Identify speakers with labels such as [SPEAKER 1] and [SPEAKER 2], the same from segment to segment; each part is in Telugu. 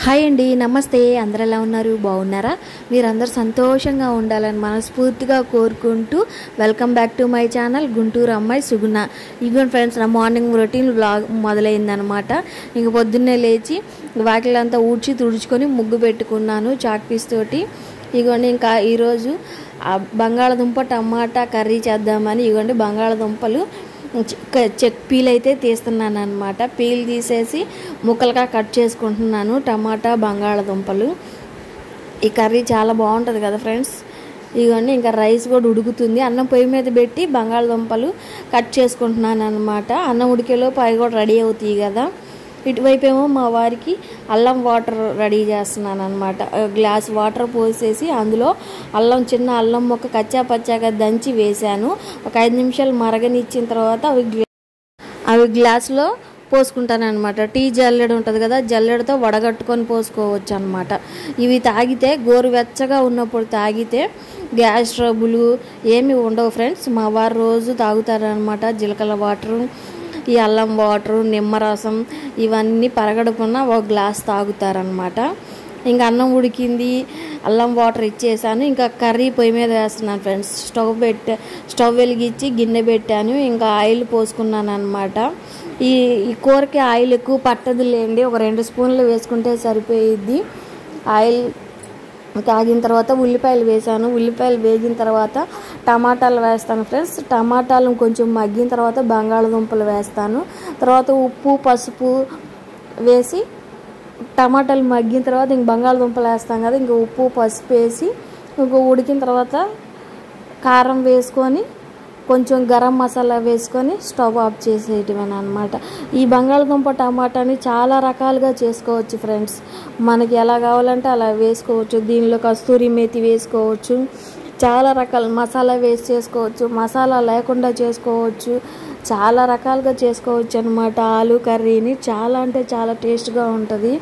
[SPEAKER 1] హాయ్ అండి, నమస్తే. అందరూ ఎలా ఉన్నారు? బాగున్నారా? మీరందరూ సంతోషంగా ఉండాలని మనస్ఫూర్తిగా కోరుకుంటూ welcome back to my channel Guntur అమ్మాయి సుగుణ. ఇగోండి ఫ్రెండ్స్, నా మార్నింగ్ రొటీన్ వ్లాగ్ మొదలైందనమాట. ఇంక పొద్దున్నే లేచి వాకిలంతా ఊడ్చి తుడుచుకొని ముగ్గు పెట్టుకున్నాను చాక్ పీస్ తోటి. ఇగోండి ఇంకా ఈరోజు బంగాళదుంప టమాటా కర్రీ చేద్దామని ఇగోండి బంగాళదుంపలు చెక్ పీల్ అయితే తీస్తున్నాను అనమాట. పీల్ తీసేసి ముక్కలుగా కట్ చేసుకుంటున్నాను. టమాటా బంగాళదుంపలు ఈ కర్రీ చాలా బాగుంటుంది కదా ఫ్రెండ్స్. ఇవన్నీ ఇంకా రైస్ కూడా ఉడుకుతుంది. అన్నం పొయ్యి మీద పెట్టి బంగాళదుంపలు కట్ చేసుకుంటున్నాను అనమాట. అన్నం ఉడికేలోపు అవి కూడా రెడీ అవుతాయి కదా. ఇటువైపు ఏమో మా వారికి అల్లం వాటర్ రెడీ చేస్తున్నాను అనమాట. గ్లాస్ వాటర్ పోసేసి అందులో చిన్న అల్లం ముక్క కచ్చా పచ్చాగా దంచి వేశాను. ఒక 5 నిమిషాలు మరగనిచ్చిన తర్వాత అవి గ్లాసులో పోసుకుంటాను అనమాట. టీ జల్లెడ ఉంటుంది కదా, జల్లెడతో వడగట్టుకొని పోసుకోవచ్చు అనమాట. ఇవి తాగితే గోరువెచ్చగా ఉన్నప్పుడు తాగితే గ్యాస్ ట్రబుల్ ఏమి ఉండవు ఫ్రెండ్స్. మా వారు రోజు తాగుతారనమాట. జీలకర్ర వాటరు, ఈ అల్లం వాటరు, నిమ్మరసం ఇవన్నీ పరగడుకున్న ఒక గ్లాస్ తాగుతారనమాట. ఇంకా అన్నం ఉడికింది, అల్లం వాటర్ ఇచ్చేసాను. ఇంకా కర్రీ పొయ్యి మీద వేస్తున్నాను ఫ్రెండ్స్. స్టవ్ వెలిగించి గిన్నె పెట్టాను. ఇంకా ఆయిల్ పోసుకున్నాను అనమాట. ఈ కూరకి ఆయిల్ ఎక్కువ పట్టదు లేండి, ఒక 2 స్పూన్లు వేసుకుంటే సరిపోయిద్ది. ఆయిల్ కాగిన తర్వాత ఉల్లిపాయలు వేసాను. ఉల్లిపాయలు వేగిన తర్వాత టమాటాలు వేస్తాను ఫ్రెండ్స్. టమాటాలు కొంచెం మగ్గిన తర్వాత బంగాళదుంపలు వేస్తాను. తర్వాత ఉప్పు పసుపు వేసి టమాటాలు మగ్గిన తర్వాత ఇంక బంగాళదుంపలు వేస్తాం కదా, ఇంక ఉప్పు పసుపు వేసి ఇంక ఉడికిన తర్వాత కారం వేసుకొని కొంచెం గరం మసాలా వేసుకొని స్టవ్ ఆఫ్ చేసేయటమేనా అనమాట. ఈ బంగాళదుంప టమాటాని చాలా రకాలుగా చేసుకోవచ్చు ఫ్రెండ్స్. మనకి ఎలా కావాలంటే అలా వేసుకోవచ్చు. దీనిలో కస్తూరి మేతి వేసుకోవచ్చు, చాలా రకాల మసాలా వేసి చేసుకోవచ్చు, మసాలా లేకుండా చేసుకోవచ్చు, చాలా రకాలుగా చేసుకోవచ్చు అనమాట. ఆలు కర్రీని చాలా అంటే చాలా టేస్ట్గా ఉంటుంది.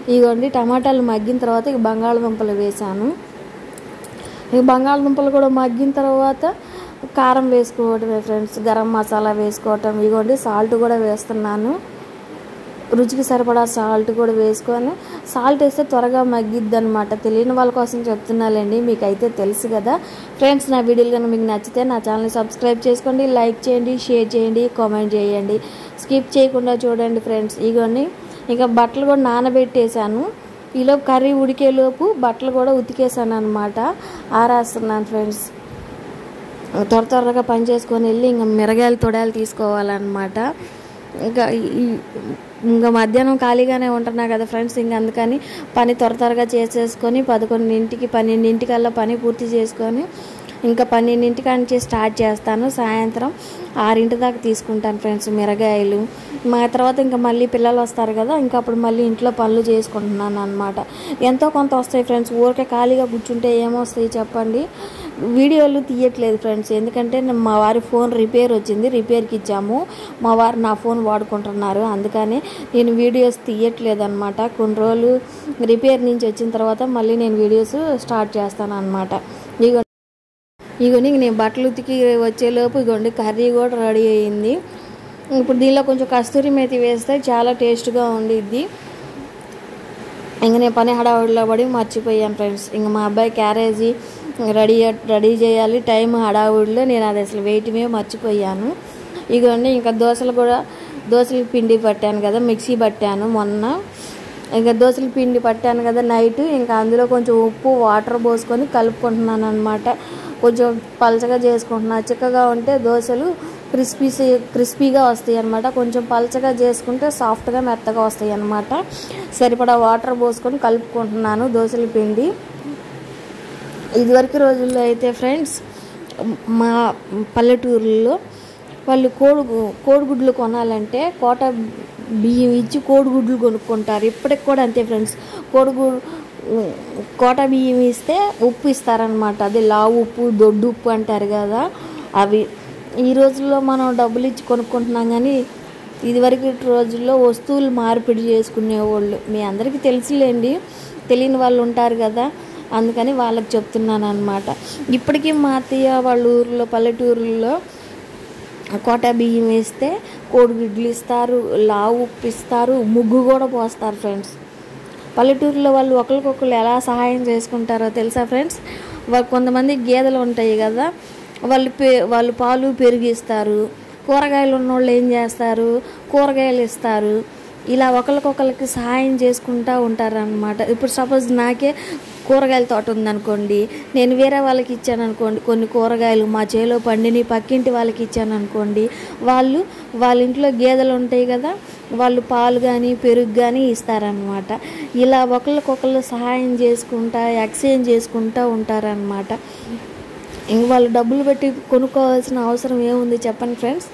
[SPEAKER 1] ఇదిగోండి టమాటాలు మగ్గిన తర్వాత ఇక బంగాళదుంపలు వేసాను. ఇక బంగాళదుంపలు కూడా మగ్గిన తర్వాత కారం వేసుకోవటమే ఫ్రెండ్స్, గరం మసాలా వేసుకోవటం. ఇదిగోండి సాల్ట్ కూడా వేస్తున్నాను. రుచికి సరిపడా సాల్ట్ కూడా వేసుకొని, సాల్ట్ వేస్తే త్వరగా మగ్గిద్ది అనమాట. తెలియని వాళ్ళ కోసం చెప్తున్నానండి, మీకైతే తెలుసు కదా ఫ్రెండ్స్. నా వీడియోలు కనుక మీకు నచ్చితే నా ఛానల్ని సబ్స్క్రైబ్ చేసుకోండి, లైక్ చేయండి, షేర్ చేయండి, కామెంట్ చేయండి, స్కిప్ చేయకుండా చూడండి ఫ్రెండ్స్. ఇగోండి ఇంకా బట్టలు కూడా నానబెట్టేశాను. ఈలోపు కర్రీ ఉడికేలోపు బట్టలు కూడా ఉతికేసాను అనమాట. ఆరేస్తున్నాను ఫ్రెండ్స్. త్వరగా పని చేసుకొని వెళ్ళి ఇంకా మిరగాయలు తొడాలు తీసుకోవాలన్నమాట. ఇంకా మధ్యాహ్నం ఖాళీగానే ఉంటున్నా కదా ఫ్రెండ్స్. ఇంక అందుకని పని త్వరగా చేసేసుకొని 11ంటికి 12ంటికల్లా పని పూర్తి చేసుకొని ఇంకా 12ంటికి నుంచి స్టార్ట్ చేస్తాను. సాయంత్రం 6 దాకా తీసుకుంటాను ఫ్రెండ్స్ మిరగాయలు. మా తర్వాత ఇంకా మళ్ళీ పిల్లలు వస్తారు కదా, ఇంకా అప్పుడు మళ్ళీ ఇంట్లో పనులు చేసుకుంటున్నాను అనమాట. ఎంతో కొంత వస్తాయి ఫ్రెండ్స్. ఊరికే ఖాళీగా కూర్చుంటే ఏమొస్తాయి చెప్పండి. వీడియోలు తీయట్లేదు ఫ్రెండ్స్, ఎందుకంటే మా వారి ఫోన్ రిపేర్ వచ్చింది, రిపేర్కి ఇచ్చాము. మా వారు నా ఫోన్ వాడుకుంటున్నారు, అందుకని నేను వీడియోస్ తీయట్లేదు అనమాట. కొన్ని రోజులు రిపేర్ నుంచి వచ్చిన తర్వాత మళ్ళీ నేను వీడియోస్ స్టార్ట్ చేస్తాను అనమాట. ఇగోండి నేను బట్టలు ఉతికి వచ్చేలోపు ఇగోండి కర్రీ కూడా రెడీ అయ్యింది. ఇప్పుడు దీనిలో కొంచెం కస్తూరి మేతి వేస్తే చాలా టేస్ట్గా ఉండిద్ది. ఇంక నేను పని హడావుడిలో పడి మర్చిపోయాను ఫ్రెండ్స్. ఇంక మా అబ్బాయి క్యారేజీ రెడీ చేయాలి. టైం హడావుడిలో నేను అది అసలు వేయటమే మర్చిపోయాను. ఇగోండి ఇంకా దోశల పిండి పట్టాను కదా, మిక్సీ పట్టాను మొన్న. ఇంకా దోశల పిండి పట్టాను కదా నైట్, ఇంకా అందులో కొంచెం ఉప్పు వాటర్ పోసుకొని కలుపుకుంటున్నాను అనమాట. కొంచెం పలచగా చేసుకుంటున్నాను. చిక్కగా ఉంటే దోశలు క్రిస్పీగా వస్తాయి అన్నమాట. కొంచెం పలచగా చేసుకుంటే సాఫ్ట్గా మెత్తగా వస్తాయి అన్నమాట. సరిపడా వాటర్ పోసుకొని కలుపుకుంటున్నాను దోశల పిండి. ఇదివరకు రోజుల్లో అయితే ఫ్రెండ్స్ మా పల్లెటూరులో వాళ్ళు కోడిగుడ్లు కొనాలంటే కోట బియ్యం ఇచ్చి కోడిగుడ్లు కొనుక్కుంటారు. ఇప్పటికి కూడా అంతే ఫ్రెండ్స్. కోట బియ్యం ఇస్తే ఉప్పు ఇస్తారనమాట. అది లావు ఉప్పు, దొడ్డు ఉప్పు అంటారు కదా అవి. ఈ రోజుల్లో మనం డబ్బులు ఇచ్చి కొనుక్కుంటున్నాం, కానీ ఇదివరకు రోజుల్లో వస్తువులు మార్పిడి చేసుకునేవాళ్ళు. మీ అందరికీ తెలుసులేండి, తెలియని వాళ్ళు ఉంటారు కదా, అందుకని వాళ్ళకి చెప్తున్నాను అనమాట. ఇప్పటికీ మా అత్తయ్య వాళ్ళ ఊర్లో పల్లెటూరుల్లో కోట బియ్యం వేస్తే కోడిగుడ్లు ఇస్తారు, లావు ఉప్పు ఇస్తారు, ముగ్గు కూడా పోస్తారు ఫ్రెండ్స్. పల్లెటూరులో వాళ్ళు ఒకరికొకరు ఎలా సహాయం చేసుకుంటారో తెలుసా ఫ్రెండ్స్? కొంతమంది గేదెలు ఉంటాయి కదా, వాళ్ళు పాలు పెరిగిస్తారు. కూరగాయలు ఉన్నోళ్ళు ఏం చేస్తారు, కూరగాయలు ఇస్తారు. ఇలా ఒకరికొకరికి సహాయం చేసుకుంటూ ఉంటారనమాట. ఇప్పుడు సపోజ్ నాకే కూరగాయల తోట ఉందనుకోండి, నేను వేరే వాళ్ళకి ఇచ్చాను అనుకోండి, కొన్ని కూరగాయలు మా చేలో పండిని పక్కింటి వాళ్ళకి ఇచ్చాను అనుకోండి, వాళ్ళ ఇంట్లో గేదెలు ఉంటాయి కదా, వాళ్ళు పాలు కానీ పెరుగు కానీ ఇస్తారనమాట. ఇలా ఒకరికొకరు సహాయం చేసుకుంటా ఎక్స్చేంజ్ చేసుకుంటూ ఉంటారనమాట. ఇంక వాళ్ళు డబ్బులు పెట్టి కొనుక్కోవాల్సిన అవసరం ఏముంది చెప్పండి ఫ్రెండ్స్?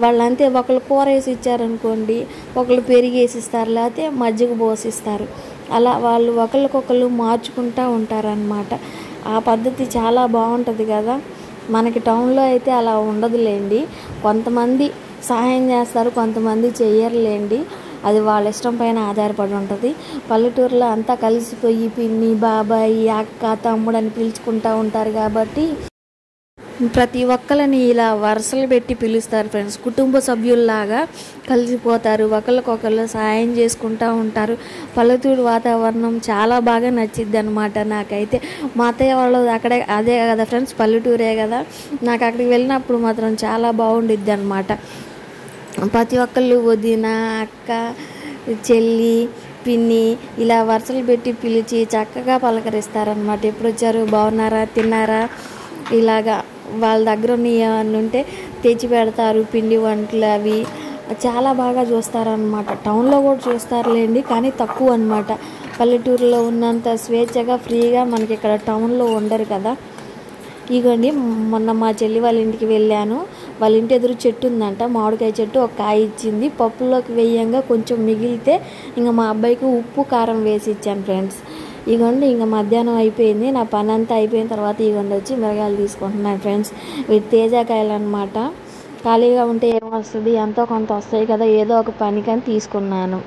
[SPEAKER 1] వాళ్ళంతే, ఒకళ్ళు కూర వేసి ఇచ్చారనుకోండి, ఒకళ్ళు పెరిగి వేసిస్తారు, లేకపోతే మజ్జిగ పోసిస్తారు. అలా వాళ్ళు ఒకరికొకరు మార్చుకుంటూ ఉంటారనమాట. ఆ పద్ధతి చాలా బాగుంటుంది కదా. మనకి టౌన్లో అయితే అలా ఉండదులేండి. కొంతమంది సహాయం చేస్తారు, కొంతమంది చెయ్యరులేండి. అది వాళ్ళ ఇష్టం పైన ఆధారపడి ఉంటుంది. పల్లెటూరులో అంతా కలిసిపోయి పిన్ని, బాబాయ్, అక్క, తమ్ముడు అని పిలుచుకుంటూ ఉంటారు కాబట్టి ప్రతి ఒక్కరిని ఇలా వరుసలు పెట్టి పిలుస్తారు ఫ్రెండ్స్. కుటుంబ సభ్యుల్లాగా కలిసిపోతారు, ఒకరికొకరు సహాయం చేసుకుంటూ ఉంటారు. పల్లెటూరు వాతావరణం చాలా బాగా నచ్చిద్ది అనమాట నాకైతే. మా అత్తయ్య వాళ్ళు అదే కదా ఫ్రెండ్స్, పల్లెటూరే కదా. నాకు అక్కడికి వెళ్ళినప్పుడు మాత్రం చాలా బాగుండిద్ది అనమాట. ప్రతి ఒక్కళ్ళు వదిన, అక్క, చెల్లి, పిన్ని ఇలా వరుసలు పెట్టి పిలిచి చక్కగా పలకరిస్తారనమాట. ఎప్పుడు వచ్చారు, బాగున్నారా, తిన్నారా, ఇలాగా వాళ్ళ దగ్గర ఏమన్నా ఉంటే తెచ్చి పెడతారు. పిండి వంటలు అవి చాలా బాగా చూస్తారనమాట. టౌన్లో కూడా చూస్తారులేండి, కానీ తక్కువ అనమాట. పల్లెటూరులో ఉన్నంత స్వేచ్ఛగా ఫ్రీగా మనకి ఇక్కడ టౌన్లో ఉండరు కదా. ఇగోండి, మొన్న మా చెల్లి వాళ్ళ ఇంటికి వెళ్ళాను. వాళ్ళ ఇంటి ఎదురు చెట్టు ఉందంట, మామిడికాయ చెట్టు. ఒక కాయ ఇచ్చింది. పప్పులోకి వేయంగా కొంచెం మిగిలితే ఇంకా మా అబ్బాయికి ఉప్పు కారం వేసి ఇచ్చాను ఫ్రెండ్స్. ఇగోండి, ఇంకా మధ్యాహ్నం అయిపోయింది. నా పని అంతా అయిపోయిన తర్వాత ఇగోండి వచ్చి మిరగాయలు తీసుకుంటున్నాను ఫ్రెండ్స్. వీటి తేజాకాయలు అనమాట. ఖాళీగా ఉంటే ఏమొస్తుంది, ఎంతో కొంత వస్తాయి కదా, ఏదో ఒక పనికని తీసుకున్నాను.